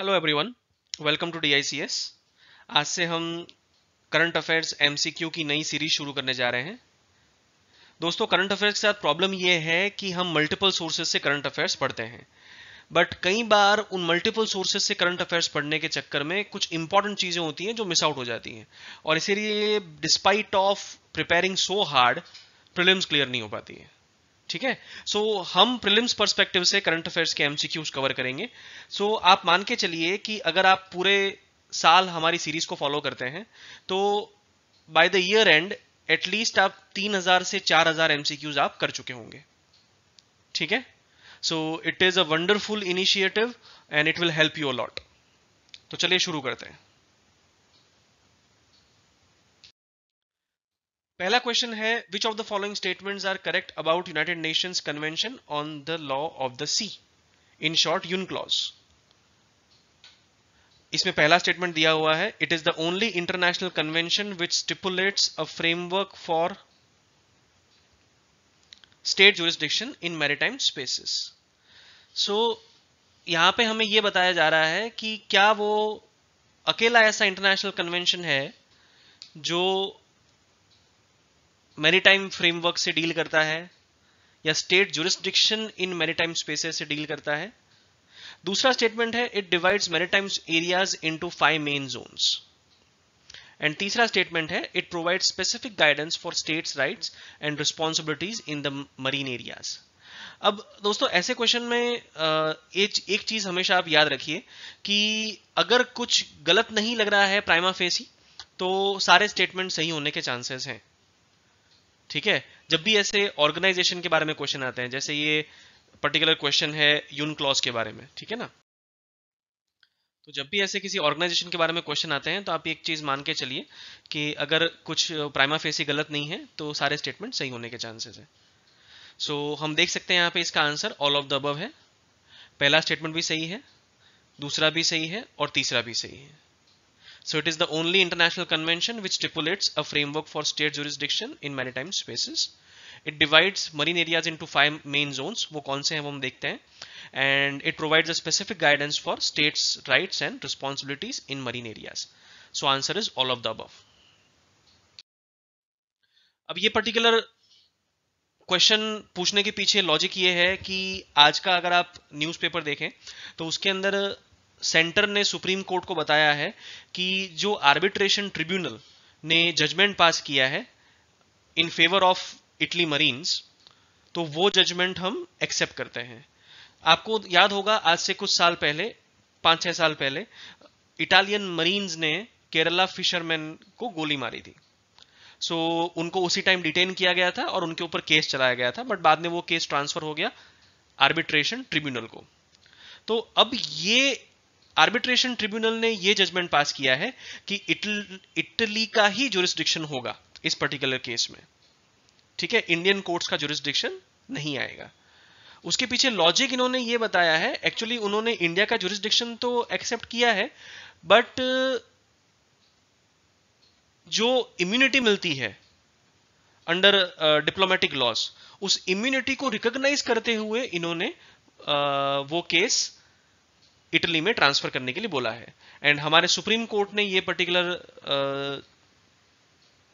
Hello everyone, welcome to DICS। आज से हम करंट अफेयर्स MCQ की नई सीरीज शुरू करने जा रहे हैं। दोस्तों, करंट अफेयर्स के साथ प्रॉब्लम ये है कि हम मल्टीपल सोर्सेज से करंट अफेयर्स पढ़ते हैं, बट कई बार उन मल्टीपल सोर्सेज से करंट अफेयर्स पढ़ने के चक्कर में कुछ इंपॉर्टेंट चीजें होती हैं जो मिस आउट हो जाती हैं, और इसीलिए despite of preparing so hard prelims clear नहीं हो पाती है। ठीक है। सो हम प्रीलिम्स पर्सपेक्टिव से करंट अफेयर्स के MCQs कवर करेंगे। आप मान के चलिए कि अगर आप पूरे साल हमारी सीरीज को फॉलो करते हैं तो by the year and at least आप 3000 से 4000 MCQs आप कर चुके होंगे। ठीक है। So it is a wonderful initiative and it will help you a lot. तो चलिए शुरू करते हैं। पहला क्वेश्चन है, which of the following statements are correct about United Nations convention on the law of the sea, in short UNCLOS. इसमें पहला statement दिया हुआ है, it is the only international convention which stipulates a framework for state jurisdiction in maritime spaces. So यहां पे हमें यह बताया जा रहा है कि क्या वो अकेला ऐसा इंटरनेशनल कन्वेंशन है जो मैरीटाइम फ्रेमवर्क से डील करता है या state jurisdiction in maritime spaces से डील करता है। दूसरा स्टेटमेंट है, it divides maritime areas into 5 main zones. And तीसरा स्टेटमेंट है, it provides specific guidance for states rights and responsibilities in the marine areas. अब दोस्तों, ऐसे क्वेश्चन में एक चीज हमेशा आप याद रखिए कि अगर कुछ गलत नहीं लग रहा है प्राइमा फेसी तो सारे स्टेटमेंट सही होने के चांसेस हैं। ठीक है। जब भी ऐसे ऑर्गेनाइजेशन के बारे में क्वेश्चन आते हैं, जैसे ये पर्टिकुलर क्वेश्चन है यूनक्लॉज के बारे में, ठीक है ना, तो जब भी ऐसे किसी ऑर्गेनाइजेशन के बारे में क्वेश्चन आते हैं तो आप एक चीज मान के चलिए कि अगर कुछ प्राइमा फेसी गलत नहीं है तो सारे स्टेटमेंट सही होने के चांसेस है। हम देख सकते हैं यहाँ पे इसका answer all of the above है। पहला स्टेटमेंट भी सही है, दूसरा भी सही है और तीसरा भी सही है। So it is the only international convention which stipulates a framework for state jurisdiction in maritime spaces. It divides marine areas into 5 main zones. वो कौन से हैं वो हम देखते हैं। And it provides a specific guidance for states' rights and responsibilities in marine areas. So answer is all of the above. अब ये पर्टिकुलर क्वेश्चन पूछने के पीछे लॉजिक ये है कि आज का अगर आप न्यूज़पेपर देखें तो उसके अंदर सेंटर ने सुप्रीम कोर्ट को बताया है कि जो आर्बिट्रेशन ट्रिब्यूनल ने जजमेंट पास किया है in favour of Italy marines, तो वो जजमेंट हम एक्सेप्ट करते हैं। आपको याद होगा आज से कुछ साल पहले, 5-6 साल पहले, इटालियन मरीन्स ने केरला फिशरमैन को गोली मारी थी। उनको उसी टाइम डिटेन किया गया था और उनके ऊपर केस चलाया गया था, बट बाद में वो केस ट्रांसफर हो गया आर्बिट्रेशन ट्रिब्यूनल को। तो अब ये आर्बिट्रेशन ट्रिब्यूनल ने ये जजमेंट पास किया है कि इटली का ही जुरिस्डिक्शन होगा इस पर्टिकुलर केस में। ठीक है, इंडियन कोर्ट्स का जुरिस्डिक्शन नहीं आएगा। उसके पीछे लॉजिक इन्होंने ये बताया है, एक्चुअली उन्होंने इंडिया का जुरिस्डिक्शन तो एक्सेप्ट किया है, बट जो इम्यूनिटी मिलती है अंडर डिप्लोमेटिक लॉस, उस इम्यूनिटी को रिकॉग्नाइज करते हुए इन्होंने वो केस इटली में ट्रांसफर करने के लिए बोला है। एंड हमारे सुप्रीम कोर्ट ने ये पर्टिकुलर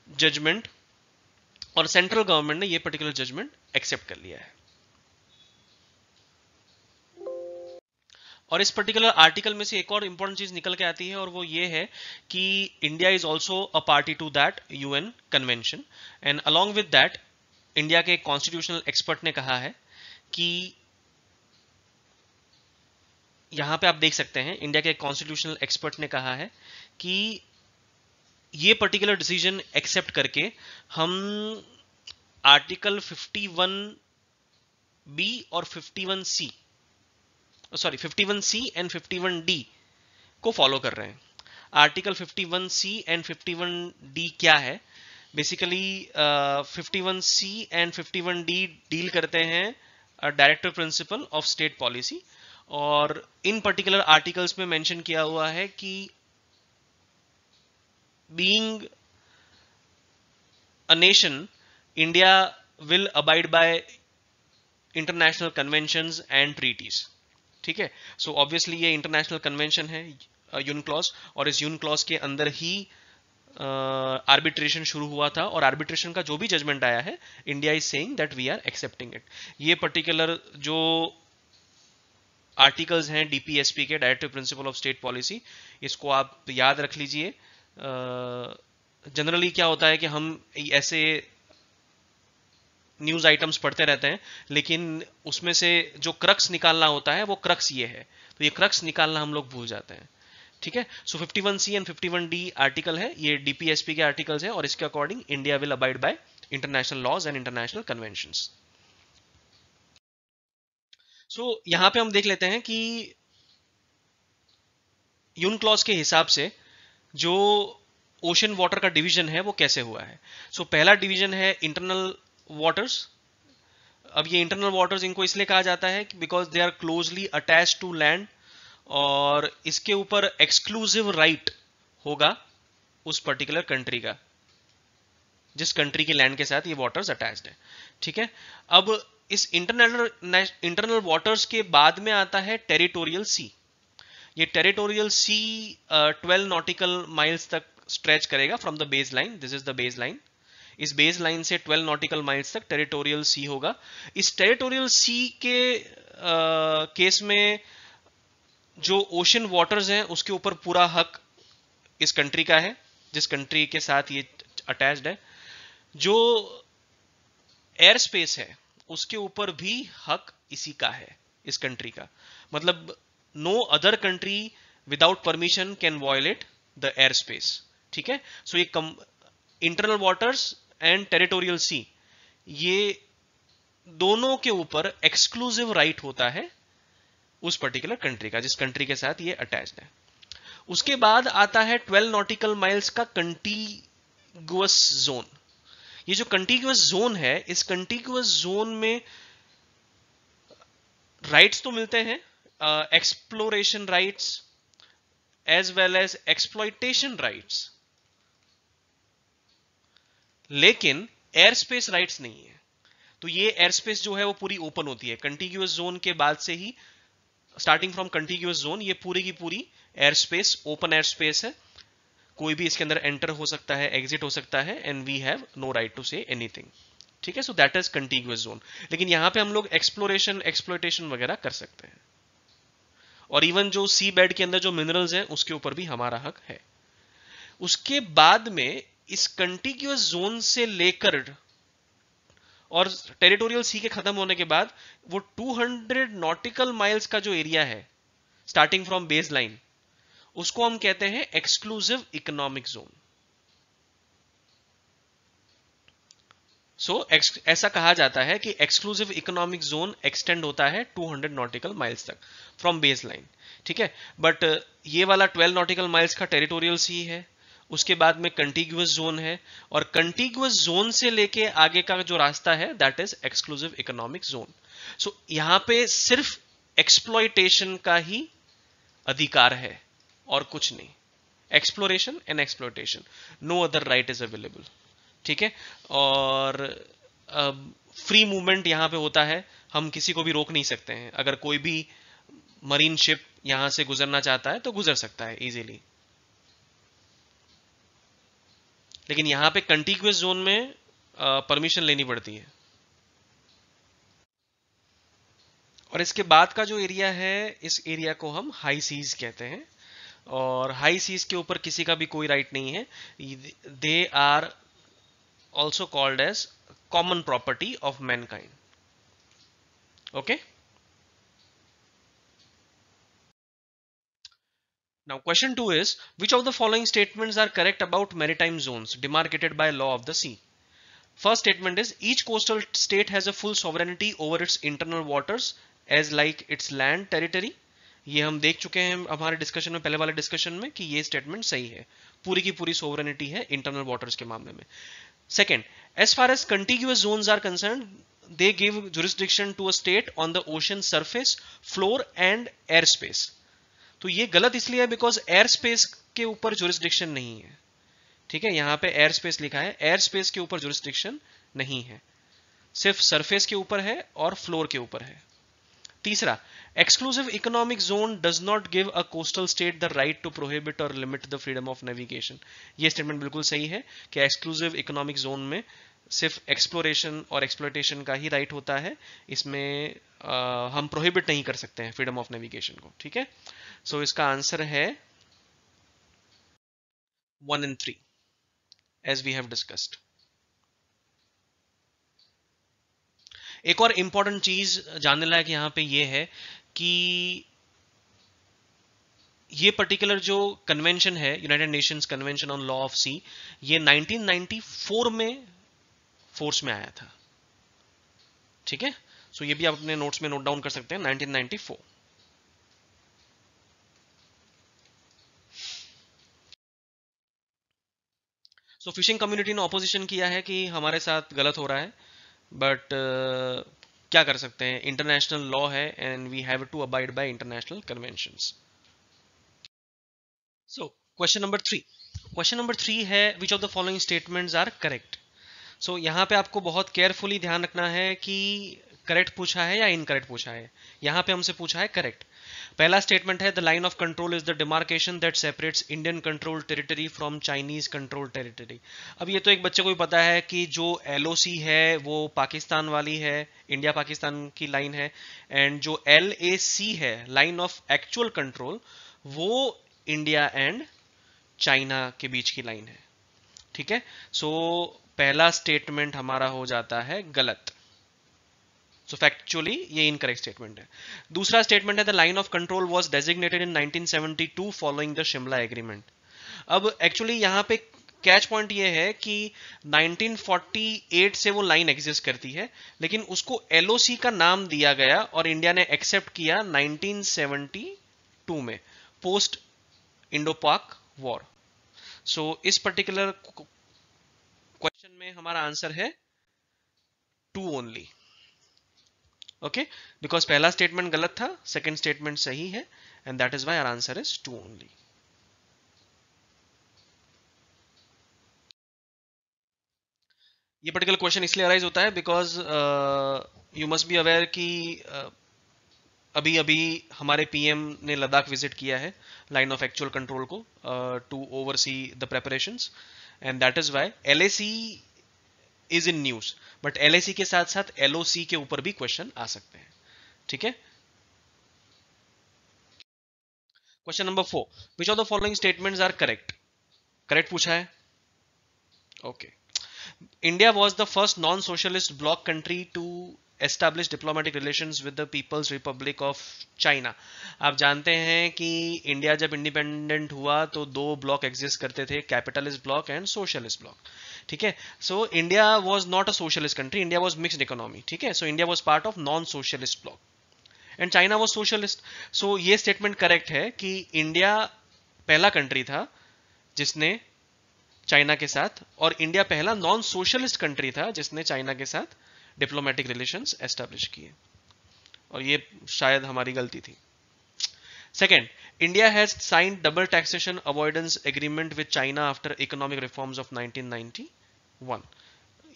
जजमेंट और सेंट्रल गवर्नमेंट ने ये पर्टिकुलर जजमेंट एक्सेप्ट कर लिया है। और इस पर्टिकुलर आर्टिकल में से एक और इंपॉर्टेंट चीज निकल के आती है, और वो ये है कि India is also a party to that UN convention. And along with that, India के कॉन्स्टिट्यूशनल एक्सपर्ट ने कहा है कि यहां पे आप देख सकते हैं, इंडिया के कॉन्स्टिट्यूशनल एक्सपर्ट ने कहा है कि ये पर्टिकुलर डिसीजन एक्सेप्ट करके हम आर्टिकल 51B और 51C, sorry 51C and 51D को फॉलो कर रहे हैं। आर्टिकल 51C एंड 51D क्या है? Basically 51C and 51D deal करते हैं directive principle of state policy, और इन पर्टिकुलर आर्टिकल्स में मेंशन किया हुआ है कि being a nation, India will abide by international conventions and treaties. ठीक है, सो ऑब्वियसली ये इंटरनेशनल कन्वेंशन है यूनक्लॉज, और इस यूनक्लॉज के अंदर ही आर्बिट्रेशन शुरू हुआ था, और आर्बिट्रेशन का जो भी जजमेंट आया है, India is saying that we are accepting it. ये पर्टिकुलर जो आर्टिकल्स हैं डीपीएसपी के, directive principle of state policy, इसको आप याद रख लीजिए। जनरली क्या होता है कि हम ऐसे न्यूज आइटम्स पढ़ते रहते हैं, लेकिन उसमें से जो क्रक्स निकालना होता है वो क्रक्स ये है, तो ये क्रक्स निकालना हम लोग भूल जाते हैं। ठीक है, सो 51C एंड 51D आर्टिकल है, ये डीपीएसपी के आर्टिकल्स हैं, और इसके according India will abide by international laws and international conventions. So यहां पे हम देख लेते हैं कि यूनक्लॉज के हिसाब से जो ओशन वाटर का डिवीजन है वो कैसे हुआ है। सो पहला डिवीजन है इंटरनल वाटर्स। अब ये इंटरनल वाटर्स इनको इसलिए कहा जाता है because they are closely attach to land, और इसके ऊपर एक्सक्लूसिव राइट होगा उस पर्टिकुलर कंट्री का, जिस कंट्री के लैंड के साथ ये वाटर्स अटैच्ड है। ठीक है, अब इस इंटरनल वाटर्स के बाद में आता है टेरिटोरियल सी। ये टेरिटोरियल सी 12 नॉटिकल माइल्स तक स्ट्रेच करेगा from the base line, this is the base line. इस बेस लाइन से 12 नॉटिकल माइल्स तक टेरिटोरियल सी होगा। इस टेरिटोरियल सी के केस में जो ओशन वाटर्स हैं उसके ऊपर पूरा हक इस कंट्री का है, जिस कंट्री के साथ ये अटैच्ड है। जो एयर स्पेस है उसके ऊपर भी हक इसी का है, इस कंट्री का। मतलब no other country without permission can violate the air space. ठीक है, सो ये internal waters and territorial sea, ये दोनों के ऊपर एक्सक्लूसिव राइट होता है उस पर्टिकुलर कंट्री का, जिस कंट्री के साथ ये अटैच्ड है। उसके बाद आता है 12 नॉटिकल माइल्स का कंटीगुअस जोन। ये जो कंटीगुअस जोन है, इस कंटीगुअस जोन में राइट्स तो मिलते हैं, exploration rights as well as exploitation rights, लेकिन एयर स्पेस राइट्स नहीं है। तो ये एयर स्पेस जो है वो पूरी ओपन होती है कंटीगुअस जोन के बाद से ही। स्टार्टिंग फ्रॉम कंटीगुअस जोन ये पूरी की पूरी air space, open air space है, कोई भी इसके अंदर एंटर हो सकता है, एग्जिट हो सकता है, and we have no right to say anything. ठीक है, so that is contiguous zone. लेकिन यहां पे हम लोग एक्सप्लोरेशन, एक्सप्लॉइटेशन वगैरह कर सकते हैं, और इवन जो सी बेड के अंदर जो मिनरल्स हैं उसके ऊपर भी हमारा हक है। उसके बाद में इस कंटीगुअस जोन से लेकर और टेरिटोरियल सी के खत्म होने के बाद वो 200 नॉटिकल माइल्स का जो एरिया है स्टार्टिंग फ्रॉम बेस लाइन, उसको हम कहते हैं एक्सक्लूसिव इकोनॉमिक जोन। सो ऐसा कहा जाता है कि एक्सक्लूसिव इकोनॉमिक जोन एक्सटेंड होता है 200 नॉटिकल माइल्स तक फ्रॉम बेस लाइन। ठीक है, बट ये वाला 12 नॉटिकल माइल्स का टेरिटोरियल सी है, उसके बाद में कंटीगुअस जोन है, और कंटीगुअस जोन से लेके आगे का जो रास्ता है that is exclusive economic zone. So यहां पे सिर्फ एक्सप्लॉइटेशन का ही अधिकार है और कुछ नहीं, exploration and exploitation, no other right is available. ठीक है, और फ्री मूवमेंट यहां पे होता है, हम किसी को भी रोक नहीं सकते हैं। अगर कोई भी मरीन शिप यहां से गुजरना चाहता है तो गुजर सकता है इजीली, लेकिन यहां पे कंटीगुअस जोन में परमिशन लेनी पड़ती है। और इसके बाद का जो एरिया है, इस एरिया को हम हाई सीज कहते हैं, और हाई सीज के ऊपर किसी का भी कोई राइट नहीं है। They are also called as common property of mankind. Okay, now question 2 is which of the following statements are correct about maritime zones demarcated by law of the sea? First statement is each coastal state has a full sovereignty over its internal waters as like its land territory. ये हम देख चुके हैं हमारे discussion में, पहले वाले discussion में, कि ये स्टेटमेंट सही है, पूरी की पूरी सोवरेनिटी है इंटरनल वाटर्स के मामले में। Second, as far as contiguous zones are concerned they give jurisdiction to a state on the ocean surface, floor and air space. तो ये गलत इसलिए है बिकॉज एयर स्पेस के ऊपर जुरिस्डिक्शन नहीं है। ठीक है, यहां पे एयर स्पेस लिखा है, एयर स्पेस के ऊपर जुरिस्डिक्शन नहीं है, सिर्फ सरफेस के ऊपर है और फ्लोर के ऊपर है। तीसरा, exclusive economic zone does not give a coastal state the right to prohibit or limit the freedom of navigation. ये स्टेटमेंट बिल्कुल सही है कि एक्सक्लूसिव इकोनॉमिक जोन में सिर्फ एक्सप्लोरेशन और एक्सप्लोइटेशन का ही राइट होता है, इसमें हम प्रोहिबिट नहीं कर सकते हैं फ्रीडम ऑफ नेविगेशन को। ठीक है, सो इसका आंसर है 1 and 3 as we have discussed। एक और इंपॉर्टेंट चीज जानने लायक यहां पे ये है कि ये पर्टिकुलर जो कन्वेंशन है, United Nations convention on law of sea, ये 1994 में फोर्स में आया था। ठीक है, सो ये भी आप अपने नोट्स में नोट डाउन कर सकते हैं, 1994। सो फिशिंग कम्युनिटी ने ऑपोजिशन किया है कि हमारे साथ गलत हो रहा है, बट क्या कर सकते हैं, इंटरनेशनल लॉ है and we have to abide by international conventions. So question number 3, question number 3 है which of the following statements are correct. So यहां पे आपको बहुत केयरफुली ध्यान रखना है कि करेक्ट पूछा है या इनकरेक्ट पूछा है। यहां पे हमसे पूछा है करेक्ट। पहला स्टेटमेंट है the line of control is the demarcation that separates Indian control territory from Chinese control territory. अब ये तो एक बच्चे को भी पता है कि जो एलओसी है वो पाकिस्तान वाली है, इंडिया पाकिस्तान की लाइन है, एंड जो एलएसी है, लाइन ऑफ एक्चुअल कंट्रोल, वो इंडिया एंड चाइना के बीच की लाइन है। ठीक है, सो पहला स्टेटमेंट हमारा हो जाता है गलत। सो फैक्चुअली ये इनकरेक्ट स्टेटमेंट है। दूसरा स्टेटमेंट है the line of control was designated in 1972 following the Shimla agreement. अब एक्चुअली यहां पे कैच पॉइंट ये है कि 1948 से वो लाइन एग्जिस्ट करती है, लेकिन उसको एलओसी का नाम दिया गया और इंडिया ने एक्सेप्ट किया 1972 में, post Indo Pak war. So इस पर्टिकुलर क्वेश्चन में हमारा आंसर है 2 ओनली। ओके, बिकॉज पहला स्टेटमेंट गलत था, सेकेंड स्टेटमेंट सही है, and that is why our answer is 2 only. ये पर्टिकुलर क्वेश्चन इसलिए अराइज होता है because you must be aware कि अभी अभी हमारे पीएम ने लद्दाख विजिट किया है लाइन ऑफ एक्चुअल कंट्रोल को to oversee the preparations, and that is why LAC is in news, but LAC के साथ साथ एलओसी के ऊपर भी क्वेश्चन आ सकते हैं। ठीक है, question number 4, which of the following statements are correct. Correct पूछा है। Okay, India was the first non socialist bloc country to establish diplomatic relations with the People's Republic of China. आप जानते हैं कि इंडिया जब इंडिपेंडेंट हुआ तो दो ब्लॉक एग्जिस्ट करते थे, capitalist block and socialist block. ठीक है, so India was not a socialist country, India was mixed economy. ठीक है, so India was part of non socialist block and China was socialist. So ये statement correct है कि India पहला country था जिसने चाइना के साथ, और इंडिया पहला नॉन सोशलिस्ट कंट्री था जिसने चाइना के साथ डिप्लोमेटिक रिलेशंस एस्टैब्लिश किए, और ये शायद हमारी गलती थी। Second, India has signed double taxation avoidance agreement with China after economic reforms of 1991।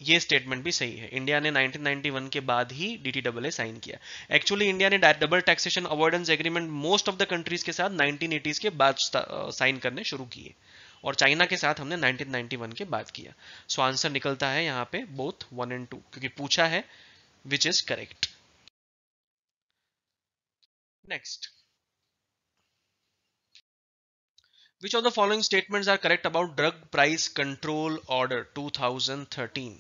ये स्टेटमेंट भी सही है, इंडिया ने 1991 के बाद ही डीटीडब्ल्यूए साइन किया। एक्चुअली इंडिया ने double taxation avoidance agreement most of the countries के साथ 1980s के बाद साइन करने शुरू किए, और चाइना के साथ हमने 1991 के बाद किया। सो आंसर निकलता है यहां पे बोथ 1 and 2, क्योंकि पूछा है which is correct. Next, which of the following statements are correct about drug price control order 2013।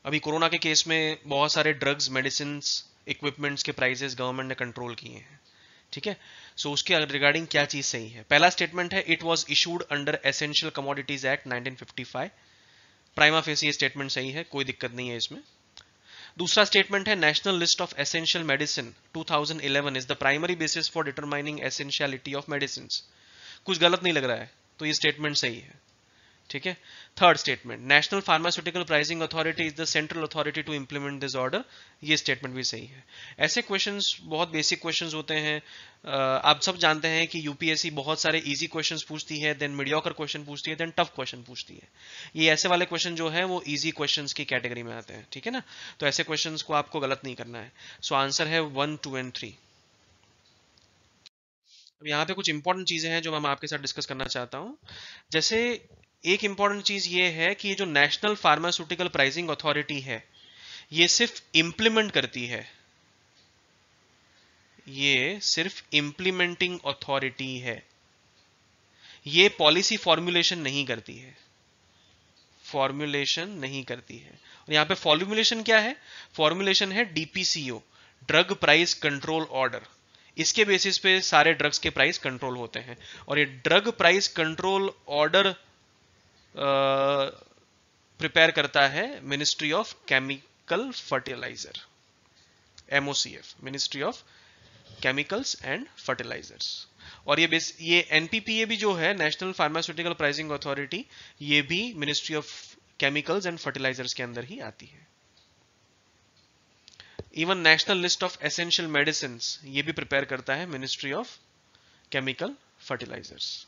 अभी कोरोना के केस में बहुत सारे ड्रग्स, मेडिसिन, इक्विपमेंट्स के प्राइसेस गवर्नमेंट ने कंट्रोल किए हैं। ठीक है, सो उसके रिगार्डिंग क्या चीज सही है। पहला स्टेटमेंट है it was issued under essential commodities act 1955। Prima facie ये स्टेटमेंट सही है, कोई दिक्कत नहीं है इसमें। दूसरा स्टेटमेंट है national list of essential medicine 2011 is the primary basis for determining essentiality of medicine. कुछ गलत नहीं लग रहा है, तो ये स्टेटमेंट सही है। ठीक है। Third statement, national pharmaceutical pricing authority is the central authority to implement this order, ये स्टेटमेंट भी सही है। ऐसे क्वेश्चंस बहुत बेसिक क्वेश्चंस होते हैं। आप सब जानते हैं कि यूपीएससी बहुत सारे इजी क्वेश्चंस पूछती है, देन मीडियोकर क्वेश्चन पूछती है, देन टफ क्वेश्चन पूछती है। ये ऐसे वाले क्वेश्चन जो है वो इजी क्वेश्चंस की कैटेगरी में आते हैं, ठीक है ना। तो ऐसे क्वेश्चंस को आपको गलत नहीं करना है। सो आंसर है 1, 2 एंड 3। अब यहाँ पे कुछ इंपॉर्टेंट चीजें हैं जो मैं आपके साथ डिस्कस करना चाहता हूँ। जैसे एक इंपॉर्टेंट चीज ये है कि ये जो नेशनल फार्मास्यूटिकल प्राइसिंग अथॉरिटी है, ये सिर्फ इंप्लीमेंट करती है, ये सिर्फ इंप्लीमेंटिंग अथॉरिटी है, ये पॉलिसी फॉर्मुलेशन नहीं करती है, फॉर्मुलेशन नहीं करती है। और यहां पे फॉर्मुलेशन क्या है? फॉर्मुलेशन है DPCO, drug price control order. इसके बेसिस पे सारे ड्रग्स के प्राइस कंट्रोल होते हैं। और ये drug price control order prepare करता है ministry of chemical fertilizer, MOCF, ministry of chemicals and fertilizers. और ये एनपीपीए भी जो है, नेशनल फार्मास्यूटिकल प्राइसिंग अथॉरिटी, ये भी ministry of chemicals and fertilisers के अंदर ही आती है। Even national list of essential medicine ये भी प्रिपेयर करता है ministry of chemical fertilisers.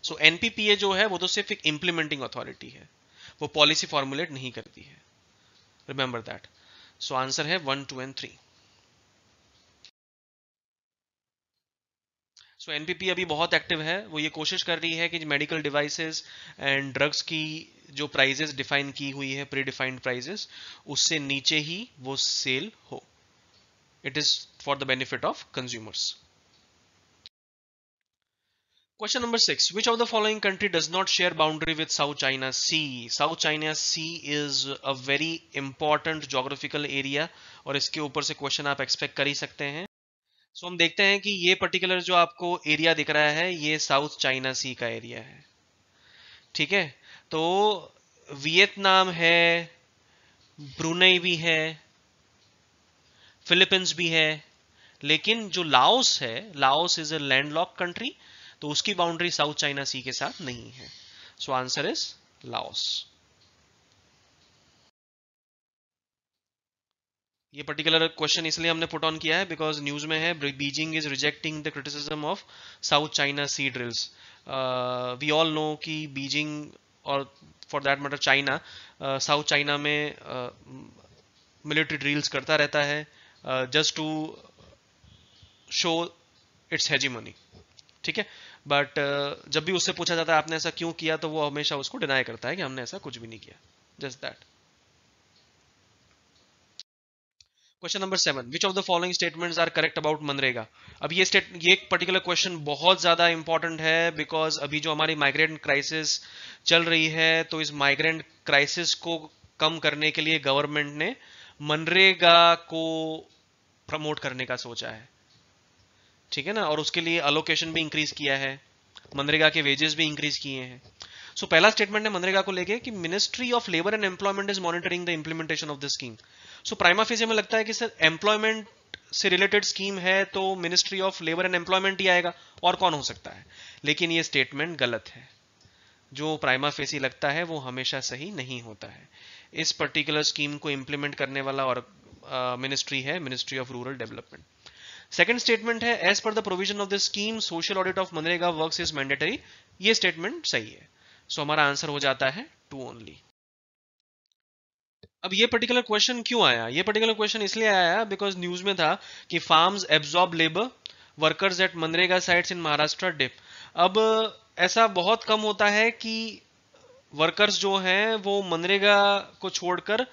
So NPPA जो है वो तो सिर्फ एक इंप्लीमेंटिंग अथॉरिटी है, वो पॉलिसी फॉर्मुलेट नहीं करती है, रिमेंबर दैट। सो आंसर है 1, 2 एंड 3। सो एनपीपी अभी बहुत एक्टिव है, वो ये कोशिश कर रही है कि मेडिकल डिवाइसेस एंड ड्रग्स की जो प्राइजेस डिफाइन की हुई है, प्री डिफाइंड प्राइजेस, उससे नीचे ही वो सेल हो। It is for the benefit of consumers. Question number 6. Which of the following country does not share boundary with South China Sea? South China Sea is a very important geographical area और इसके ऊपर से question आप expect कर ही सकते हैं। सो हम देखते हैं कि ये पर्टिकुलर जो आपको एरिया दिख रहा है, ये साउथ चाइना सी का एरिया है, ठीक है। तो वियतनाम है, ब्रुनई भी है, फिलीपींस भी है, लेकिन जो लाओस है, Laos is a landlock country, तो उसकी बाउंड्री साउथ चाइना सी के साथ नहीं है। सो आंसर इज लाओस। ये पर्टिकुलर क्वेश्चन इसलिए हमने पुट ऑन किया है बिकॉज न्यूज में है Beijing is rejecting the criticism of South China Sea drills. We all know कि बीजिंग और for that matter China, South China में मिलिट्री ड्रिल्स करता रहता है just to show its hegemony, ठीक है। बट जब भी उससे पूछा जाता है आपने ऐसा क्यों किया, तो वो हमेशा उसको डिनाई करता है कि हमने ऐसा कुछ भी नहीं किया, just that. Question number 7, which of the following statements are correct about मनरेगा। अब ये एक पर्टिकुलर क्वेश्चन बहुत ज्यादा इंपॉर्टेंट है बिकॉज अभी जो हमारी माइग्रेंट क्राइसिस चल रही है, तो इस माइग्रेंट क्राइसिस को कम करने के लिए गवर्नमेंट ने मनरेगा को प्रमोट करने का सोचा है, ठीक है ना। और उसके लिए अलोकेशन भी इंक्रीज किया है, मनरेगा के वेजेस भी इंक्रीज किए हैं। सो पहला स्टेटमेंट है मनरेगा को लेके कि ministry of labour and employment is monitoring the implementation of the scheme. So prima facie में लगता है कि सर एम्प्लॉयमेंट से रिलेटेड स्कीम है तो ministry of labour and employment ही आएगा, और कौन हो सकता है। लेकिन ये स्टेटमेंट गलत है। जो प्राइमा फेसी लगता है वो हमेशा सही नहीं होता है। इस पर्टिकुलर स्कीम को इंप्लीमेंट करने वाला और मिनिस्ट्री है ministry of rural development. Second statement है as per the provision of the scheme social audit of मनरेगा वर्क्स इज मैंडेटरी। ये स्टेटमेंट सही है। सो हमारा आंसर हो जाता है 2 ओनली। अब ये पर्टिकुलर क्वेश्चन क्यों आया? ये पर्टिकुलर क्वेश्चन इसलिए आया बिकॉज न्यूज में था कि farms absorb labour, workers at मनरेगा साइट्स इन महाराष्ट्र डिप। अब ऐसा बहुत कम होता है कि वर्कर्स जो हैं वो मनरेगा को छोड़कर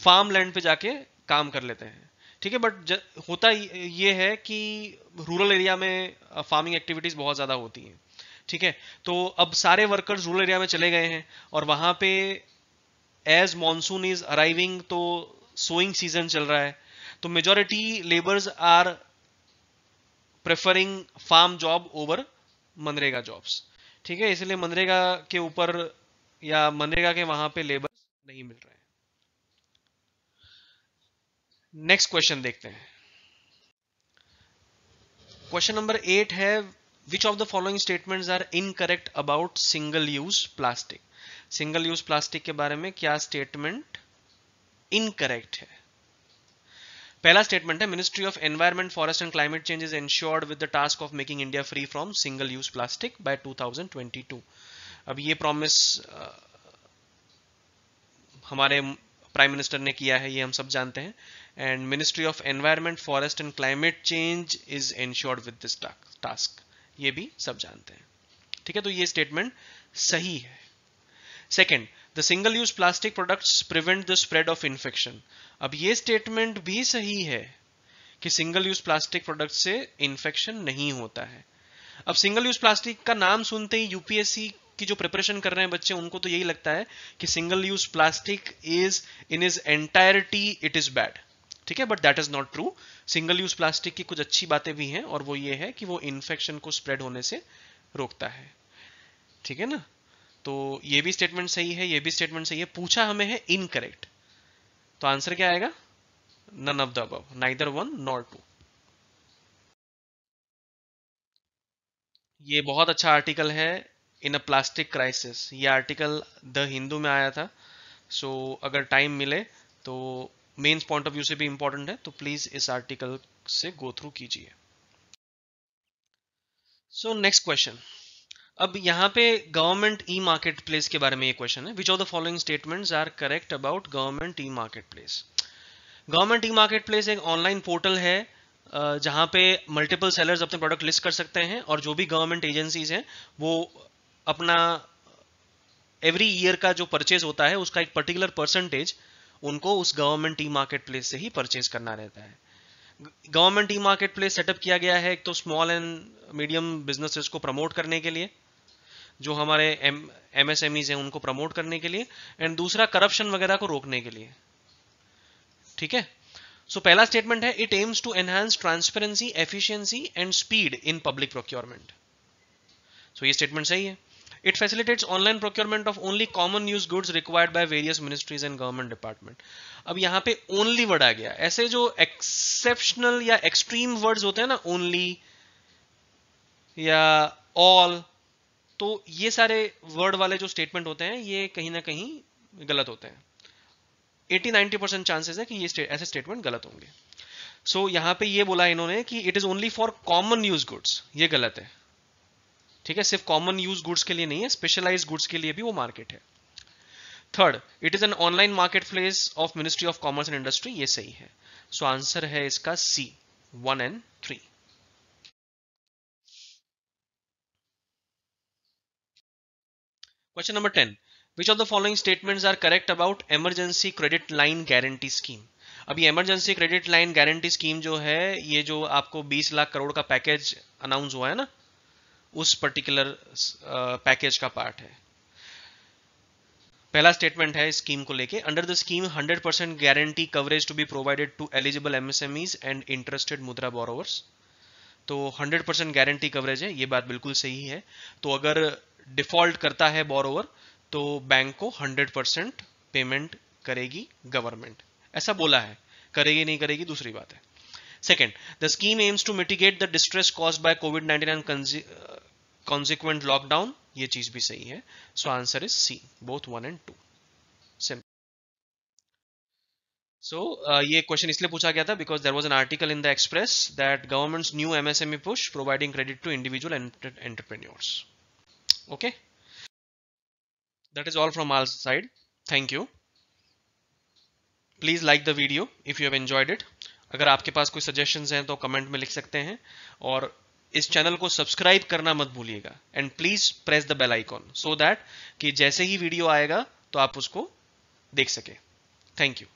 फार्म लैंड पे जाके काम कर लेते हैं, ठीक है। बट होता ये है कि रूरल एरिया में फार्मिंग एक्टिविटीज बहुत ज्यादा होती हैं, ठीक है। तो अब सारे वर्कर्स रूरल एरिया में चले गए हैं और वहां पे एज मॉनसून इज अराइविंग, तो सोइंग सीजन चल रहा है, तो majority labours are preferring farm job over मनरेगा जॉब्स, ठीक है। इसलिए मनरेगा के ऊपर या मनरेगा के वहां पे लेबर नहीं मिल रहे हैं। नेक्स्ट क्वेश्चन देखते हैं। क्वेश्चन नंबर 8 है which of the following statements are incorrect about single use plastic? Single use plastic के बारे में क्या स्टेटमेंट इनकरेक्ट है? पहला स्टेटमेंट है ministry of environment forest and climate change is ensured with the task of making India free from single use plastic by 2022। अब ये promise हमारे प्राइम मिनिस्टर ने किया है, ये हम सब जानते हैं। And ministry of environment forest and climate change is ensured with this task, ये भी सब जानते हैं। ठीक है, तो ये स्टेटमेंट सही है। Second, the single use plastic products prevent the spread of infection. अब ये स्टेटमेंट भी सही है कि सिंगल यूज प्लास्टिक प्रोडक्ट से इन्फेक्शन नहीं होता है। अब सिंगल यूज प्लास्टिक का नाम सुनते ही यूपीएससी की जो प्रिपरेशन कर रहे हैं बच्चे, उनको तो यही लगता है कि single use plastic is in is entirety it is bad. ठीक है, but that is not true. Single use plastic की कुछ अच्छी बातें भी हैं, और वो ये है कि वो इन्फेक्शन को स्प्रेड होने से रोकता है। ठीक है ना, तो ये भी स्टेटमेंट सही है, ये भी स्टेटमेंट सही है। पूछा हमें है इनकरेक्ट, तो आंसर क्या आएगा? None of the above, neither one nor two. ये बहुत अच्छा आर्टिकल है, इन अ प्लास्टिक क्राइसिस। ये आर्टिकल द हिंदू में आया था। सो अगर टाइम मिले तो मेंस पॉइंट ऑफ व्यू से भी इंपॉर्टेंट है, तो प्लीज इस आर्टिकल से गो थ्रू कीजिए। सो नेक्स्ट क्वेश्चन, अब यहाँ पे गवर्नमेंट ई मार्केट प्लेस के बारे में ये क्वेश्चन है। Which of the following statements are correct about government e marketplace? Government e marketplace एक ऑनलाइन पोर्टल है जहाँ पे मल्टीपल सेलर्स अपने प्रोडक्ट लिस्ट कर सकते हैं, और जो भी गवर्नमेंट एजेंसीज हैं वो अपना एवरी ईयर का जो परचेज होता है उसका एक पर्टिकुलर परसेंटेज उनको उस गवर्नमेंट ई मार्केट प्लेस से ही परचेज करना रहता है। Government e market place setup किया गया है एक तो स्मॉल एंड मीडियम बिजनेसेस को प्रमोट करने के लिए, जो हमारे एमएसएमईज हैं उनको प्रमोट करने के लिए, एंड दूसरा करप्शन वगैरह को रोकने के लिए। ठीक है, सो पहला स्टेटमेंट है it aims to enhance transparency, efficiency and speed in public procurement. So ये स्टेटमेंट सही है। It facilitates online procurement of only common use goods required by various ministries and government department. अब यहाँ पे ओनली वर्ड आ गया। ऐसे जो exceptional या एक्सट्रीम वर्ड्स होते हैं ना, ओनली या ऑल, तो ये सारे वर्ड वाले जो स्टेटमेंट होते हैं ये कहीं ना कहीं गलत होते हैं। 80-90% चांसेस है कि ये ऐसे स्टेटमेंट गलत होंगे। सो यहां पे ये बोला इन्होंने कि it is only for common use goods, ये गलत है। ठीक है, सिर्फ कॉमन यूज गुड्स के लिए नहीं है, स्पेशलाइज्ड गुड्स के लिए भी वो मार्केट है। Third, it is an online market place of ministry of commerce and industry, ये सही है। सो आंसर है इसका C, 1 and 3। Question number 10, which of the following statements are correct about emergency credit line guarantee scheme? अभी emergency credit line guarantee scheme जो है, ये जो आपको 20 लाख करोड़ का पैकेज अनाउंस हुआ है ना, उस पर्टिकुलर पैकेज का पार्ट है। पहला स्टेटमेंट है स्कीम को लेके, under the scheme 100% guarantee coverage to be provided to eligible MSMEs and interested Mudra borrowers. तो 100% गारंटी कवरेज है, ये बात बिल्कुल सही है। तो अगर डिफॉल्ट करता है बोरोवर तो बैंक को 100% पेमेंट करेगी गवर्नमेंट, ऐसा बोला है। करेगी नहीं करेगी दूसरी बात है। Second, the scheme aims to mitigate the distress caused by कोविड-19 एंड कॉन्सिक्वेंट लॉकडाउन, ये चीज भी सही है। सो answer is C, both 1 and 2। Simple. So ये क्वेश्चन इसलिए पूछा गया था because there was an article in the Express that government's new MSME push providing credit to individual entrepreneurs. Okay, that is all from our side. Thank you. Please like the video if you have enjoyed it. अगर आपके पास कोई suggestions हैं तो comment में लिख सकते हैं, और इस चैनल को सब्सक्राइब करना मत भूलिएगा, and please press the bell icon so that कि जैसे ही वीडियो आएगा तो आप उसको देख सके। Thank you.